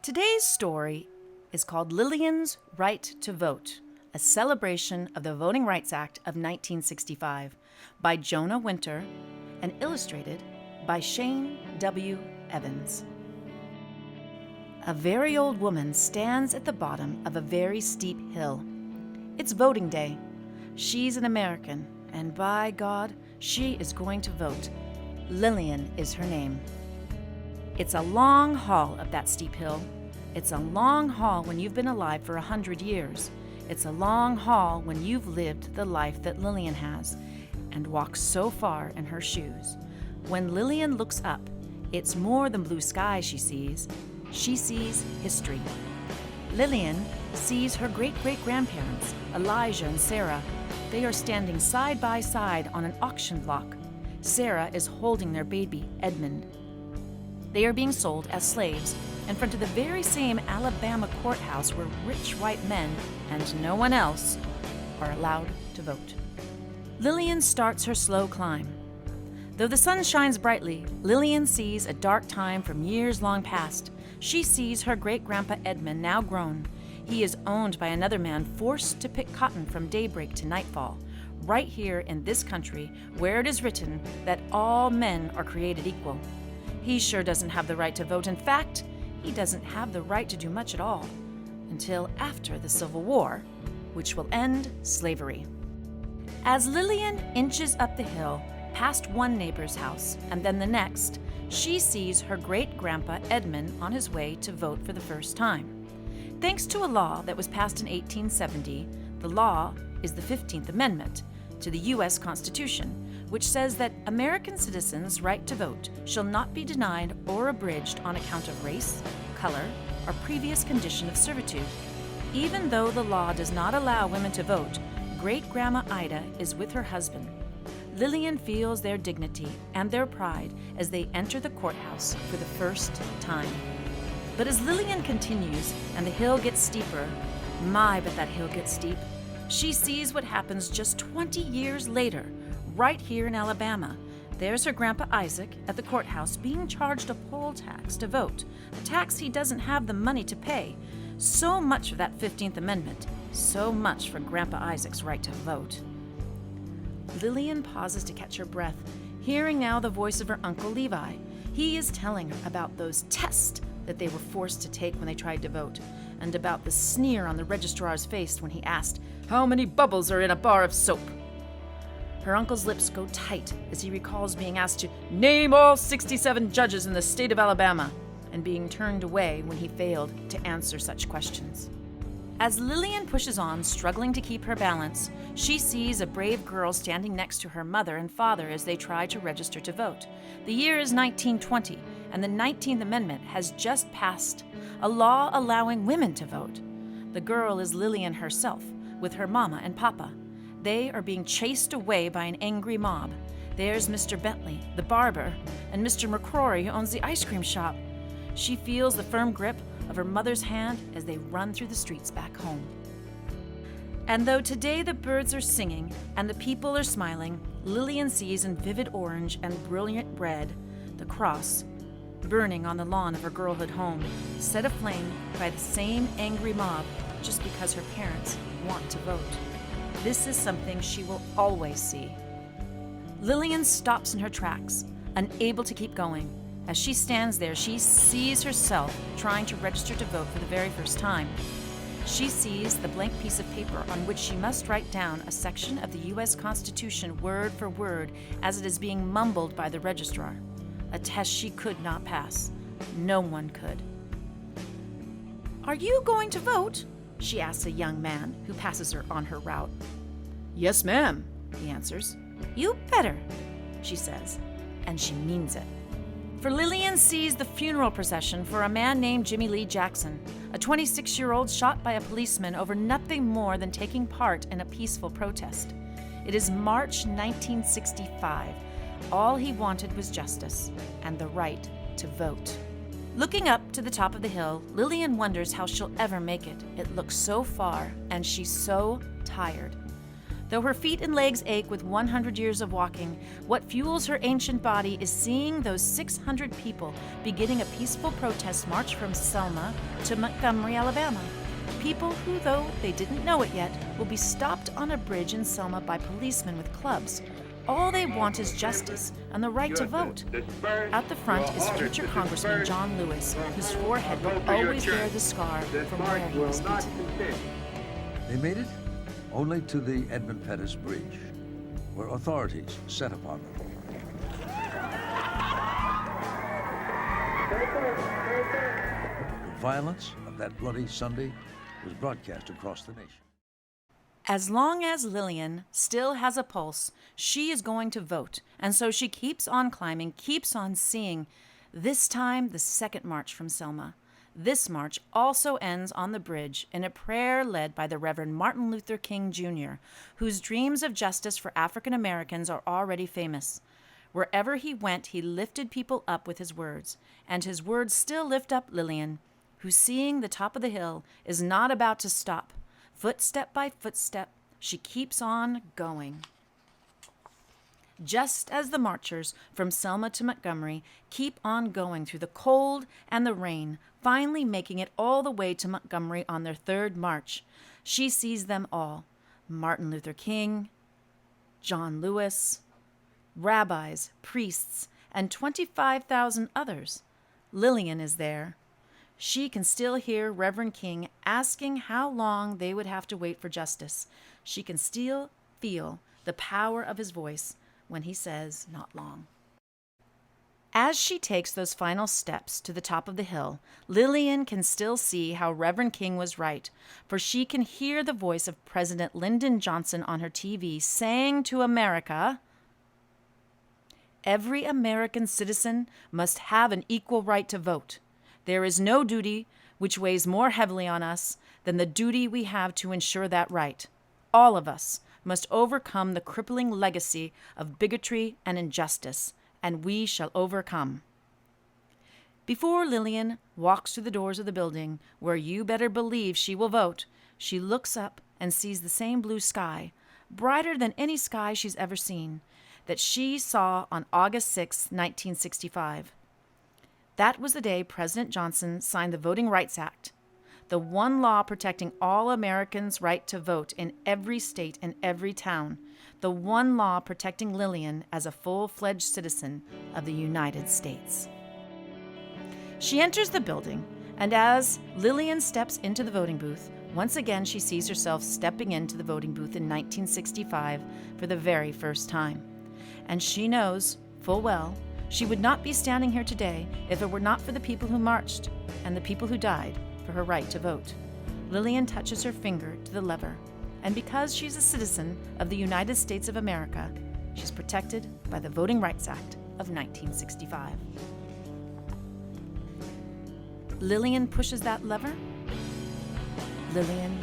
Today's story is called Lillian's Right to Vote, a celebration of the Voting Rights Act of 1965 by Jonah Winter and illustrated by Shane W. Evans. A very old woman stands at the bottom of a very steep hill. It's voting day. She's an American, and by God, she is going to vote. Lillian is her name. It's a long haul up that steep hill. It's a long haul when you've been alive for 100 years. It's a long haul when you've lived the life that Lillian has and walked so far in her shoes. When Lillian looks up, it's more than blue sky she sees. She sees history. Lillian sees her great-great-grandparents, Elijah and Sarah. They are standing side by side on an auction block. Sarah is holding their baby, Edmund. They are being sold as slaves in front of the very same Alabama courthouse where rich white men and no one else are allowed to vote. Lillian starts her slow climb. Though the sun shines brightly, Lillian sees a dark time from years long past. She sees her great-grandpa Edmund, now grown. He is owned by another man, forced to pick cotton from daybreak to nightfall, right here in this country where it is written that all men are created equal. He sure doesn't have the right to vote. In fact, he doesn't have the right to do much at all until after the Civil War, which will end slavery. As Lillian inches up the hill, past one neighbor's house and then the next, she sees her great-grandpa Edmund on his way to vote for the first time. Thanks to a law that was passed in 1870, the law is the 15th Amendment to the U.S. Constitution, which says that American citizens' right to vote shall not be denied or abridged on account of race, color, or previous condition of servitude. Even though the law does not allow women to vote, Great-Grandma Ida is with her husband. Lillian feels their dignity and their pride as they enter the courthouse for the first time. But as Lillian continues and the hill gets steeper, but that hill gets steep, she sees what happens just 20 years later, right here in Alabama. There's her grandpa Isaac at the courthouse being charged a poll tax to vote, a tax he doesn't have the money to pay. So much for that 15th Amendment, so much for Grandpa Isaac's right to vote. Lillian pauses to catch her breath, hearing now the voice of her Uncle Levi. He is telling her about those tests that they were forced to take when they tried to vote, and about the sneer on the registrar's face when he asked, "How many bubbles are in a bar of soap?" Her uncle's lips go tight as he recalls being asked to name all 67 judges in the state of Alabama, and being turned away when he failed to answer such questions. As Lillian pushes on, struggling to keep her balance, she sees a brave girl standing next to her mother and father as they try to register to vote. The year is 1920, and the 19th Amendment has just passed, a law allowing women to vote. The girl is Lillian herself, with her mama and papa. They are being chased away by an angry mob. There's Mr. Bentley, the barber, and Mr. McCrory, who owns the ice cream shop. She feels the firm grip of her mother's hand as they run through the streets back home. And though today the birds are singing and the people are smiling, Lillian sees in vivid orange and brilliant red the cross burning on the lawn of her girlhood home, set aflame by the same angry mob just because her parents want to vote. This is something she will always see. Lillian stops in her tracks, unable to keep going. As she stands there, she sees herself trying to register to vote for the very first time. She sees the blank piece of paper on which she must write down a section of the U.S. Constitution word for word as it is being mumbled by the registrar. A test she could not pass. No one could. "Are you going to vote?" she asks a young man who passes her on her route. "Yes, ma'am," he answers. "You better," she says, and she means it. For Lillian sees the funeral procession for a man named Jimmy Lee Jackson, a 26-year-old shot by a policeman over nothing more than taking part in a peaceful protest. It is March 1965. All he wanted was justice and the right to vote. Looking up to the top of the hill, Lillian wonders how she'll ever make it. It looks so far, and she's so tired. Though her feet and legs ache with 100 years of walking, what fuels her ancient body is seeing those 600 people beginning a peaceful protest march from Selma to Montgomery, Alabama. People who, though they didn't know it yet, will be stopped on a bridge in Selma by policemen with clubs. All they want is justice and the right to vote. At the front is future Congressman John Lewis, whose forehead will always bear the scar from where he was beaten. They made it only to the Edmund Pettus Bridge, where authorities set upon them. The violence of that bloody Sunday was broadcast across the nation. As long as Lillian still has a pulse, she is going to vote, and so she keeps on climbing, keeps on seeing. This time, the second march from Selma. This march also ends on the bridge in a prayer led by the Reverend Martin Luther King Jr., whose dreams of justice for African Americans are already famous. Wherever he went, he lifted people up with his words, and his words still lift up Lillian, who, seeing the top of the hill, is not about to stop. Footstep by footstep, she keeps on going. Just as the marchers from Selma to Montgomery keep on going through the cold and the rain, finally making it all the way to Montgomery on their third march, she sees them all. Martin Luther King, John Lewis, rabbis, priests, and 25,000 others. Lillian is there. She can still hear Reverend King asking how long they would have to wait for justice. She can still feel the power of his voice when he says, "Not long." As she takes those final steps to the top of the hill, Lillian can still see how Reverend King was right, for she can hear the voice of President Lyndon Johnson on her TV saying to America, "Every American citizen must have an equal right to vote. There is no duty which weighs more heavily on us than the duty we have to ensure that right. All of us must overcome the crippling legacy of bigotry and injustice, and we shall overcome." Before Lillian walks through the doors of the building, where you better believe she will vote, she looks up and sees the same blue sky, brighter than any sky she's ever seen, that she saw on August 6, 1965. That was the day President Johnson signed the Voting Rights Act, the one law protecting all Americans' right to vote in every state and every town, the one law protecting Lillian as a full-fledged citizen of the United States. She enters the building, and as Lillian steps into the voting booth, once again she sees herself stepping into the voting booth in 1965 for the very first time. And she knows full well she would not be standing here today if it were not for the people who marched and the people who died for her right to vote. Lillian touches her finger to the lever, and because she's a citizen of the United States of America, she's protected by the Voting Rights Act of 1965. Lillian pushes that lever. Lillian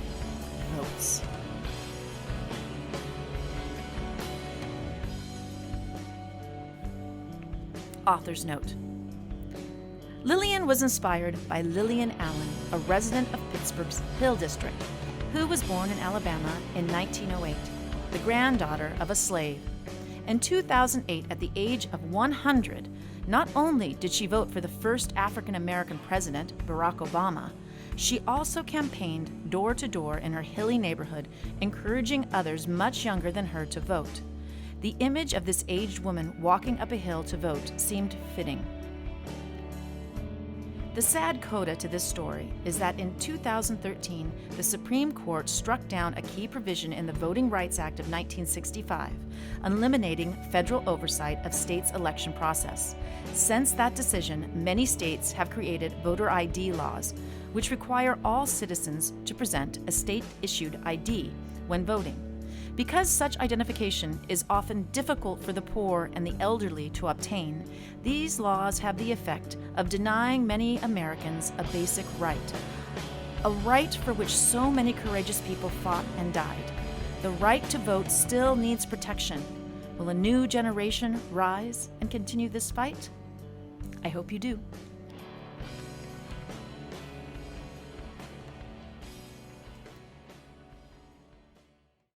votes. Author's note. Lillian was inspired by Lillian Allen, a resident of Pittsburgh's Hill District, who was born in Alabama in 1908, the granddaughter of a slave. In 2008, at the age of 100, not only did she vote for the first African-American president, Barack Obama, she also campaigned door to door in her hilly neighborhood, encouraging others much younger than her to vote. The image of this aged woman walking up a hill to vote seemed fitting. The sad coda to this story is that in 2013, the Supreme Court struck down a key provision in the Voting Rights Act of 1965, eliminating federal oversight of states' election process. Since that decision, many states have created voter ID laws, which require all citizens to present a state-issued ID when voting. Because such identification is often difficult for the poor and the elderly to obtain, these laws have the effect of denying many Americans a basic right, a right for which so many courageous people fought and died. The right to vote still needs protection. Will a new generation rise and continue this fight? I hope you do.